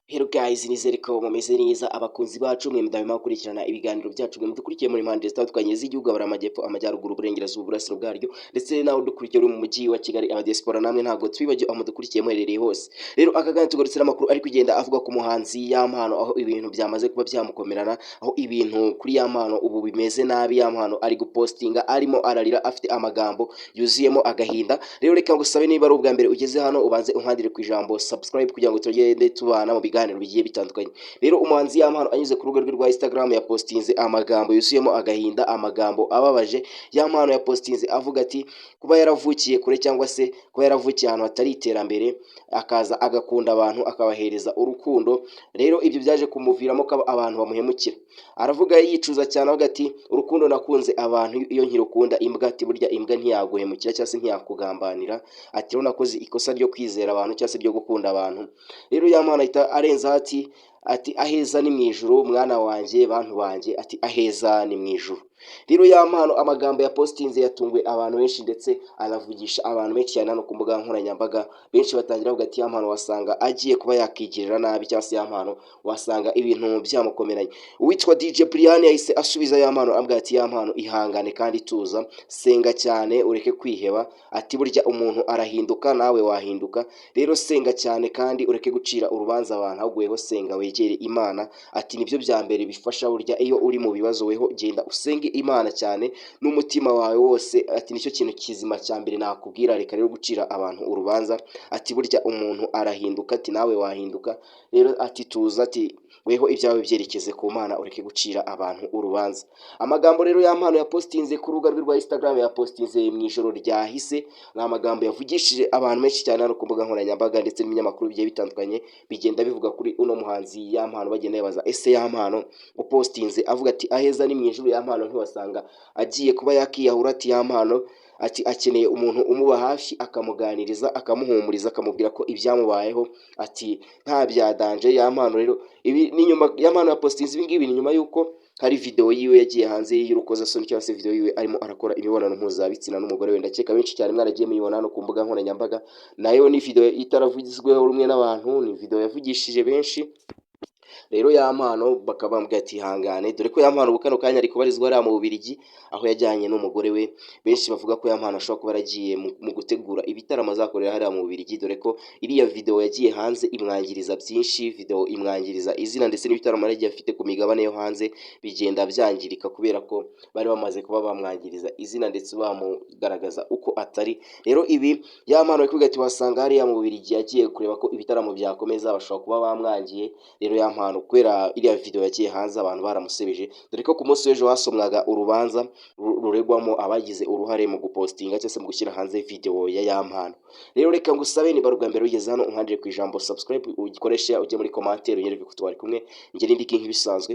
Hello guys, nizere ko mumeze neza abakunzi bacu mwe mudahwema gukurikirana ibiganiro byacu mwe mudukurikiye muri impande zitandukanye z'igihugu abari amajyepfo amajyaruguru uburengerazuba uburasiro bwaryo ndetse nawe dukurikiye uri mu mujyi wa Kigali abadiaspora namwe ntabwo twibagiwe aho mudukurikiye muherereye hose. Rero akagana tugarutse n'amakuru ari kugenda avuga ku muhanzi Yampano aho ibintu byamaze kuba byamukomerana, aho ibintu kuri Yampano ubu bimeze nabi. Yampano ari gupostinga arimo ararira afite amagambo yuzuyemo agahinda. Rero reka ngusabe niba ari ubwa mbere ugeze hano ubanze unkandire ku ijambo subscribe kugira ngo tugende tubana mu biganiro bigiye bitandukanye. Rero umuhanzi Yampano anyuze ku rubuga rwe rwa Instagram yapostinze amagambo yuzuyemo agahinda, amagambo ababaje. Yampano yapostinze avuga ati kuba yaravukiye kure cyangwa se kuba yaravukiye ahantu hatari iterambere akaza agakunda abantu akabahereza urukundo, rero ibyo byaje kumuviramo ko abantu bamuhemukira. Aravuga yicuza cyane avuga ati urukundo nakunze abantu iyo nkirukunda imbwa, ati burya imbwa ntiyaguhemukira cyangwa se ntiyakugambanira, ati rero nakoze ikosa ryo kwizera abantu cyangwa se ryo gukunda abantu. Rero Yampano ahita arenza ati aheza ni mu ijuru mwana wanjye bantu banjye, ati aheza ni mu ijuru. Rero Yampano amagambo ya postinze yatunguye abantu benshi ndetse anavugisha abantu benshi cyane hano ku mbuga nkoranyambaga. Benshi batangira bavuga ati Yampano wasanga agiye kuba yakigirira nabi cyangwa se Yampano wasanga ibintu byamukomeranye. Uwitwa DJ Brian yahise asubiza Yampano avuga ati Yampano ihangane kandi tuza, senga cyane ureke kwiheba, ati burya umuntu arahinduka nawe wahinduka, rero senga cyane kandi ureke gucira urubanza abantu ahubwo weho senga wegere Imana, ati nibyo bya mbere bifasha. Burya iyo uri mu bibazo weho genda usenge Imana cyane n'umutima wawe wose, ati nicyo kintu kizima cya mbere nakubwira, reka rero gucira abantu urubanza, ati burya umuntu arahinduka, ati nawe wahinduka, rero ati tuza, ati weho ibyawe byerekeze ku Mana ureke gucira abantu urubanza. Amagambo rero Yampano yapostinze ku rubuga rwe rwa Instagram yapostinze mu ijoro ryahise, ni amagambo yavugishije abantu benshi cyane hano ku mbuga nkoranyambaga ndetse n'ibinyamakuru bigiye bitandukanye bigenda bivuga kuri uno muhanzi Yampano, bagenda babaza ese Yampano upostinze avuga ati aheza ni mu ijuru, Yampano ntiwasanga agiye kuba yakiyahura, ati Yampano ati akeneye umuntu umuba hafi akamuganiriza akamuhumuriza akamubwira ko ibyamubayeho ati nta byadanje. Yampano rero ibi ni nyuma Yampano yapostinze ibi ngibi ni nyuma yuko hari video yiwe yagiye hanze y'urukozasoni cyangwa se video yiwe arimo arakora imibonano mpuzabitsina n'umugore we. Ndakeka benshi cyane mwaragiye muyibona hano ku mbuga nkoranyambaga, nayo ni video itaravugizweho rumwe n'abantu, ni video yavugishije benshi. Rero Yampano bakaba bamubwira ati hangane, dore ko Yampano ubu kano kanya ari kubarizwa ari mu Bubiligi aho yajyanye n'umugore we. Benshi bavuga ko Yampano ashobora kuba yaragiye mu gutegura ibitaramo azakorera hariya mu Bubiligi, dore ko iriya video yagiye hanze imwangiriza byinshi, video imwangiriza izina ndetse n'ibitaramo yagiye afite ku migabane yo hanze bigenda byangirika kubera ko bari bamaze kuba bamwangiriza izina ndetse bamugaragaza uko atari. Rero ibi Yampano ari kuvuga ati wasanga hariya mu Bubiligi yagiye kureba ko ibitaramo byakomeza bashobora kuba bamwangiye. Rero Yampano kubera iriya video yagiye hanze abantu baramusebeje, dore ko ku munsi w'ejo hasomwaga urubanza ruregwamo abagize uruhare mu gupostinga cyangwa se mu gushyira hanze video ya Yampano. Rero reka ngusabe niba ari ubwa mbere ugeze hano unkandire ku ijambo subscribe, ugikoreshe ujye muri commentaire unyereke ko twari kumwe, njye n'indi nk'ibisanzwe.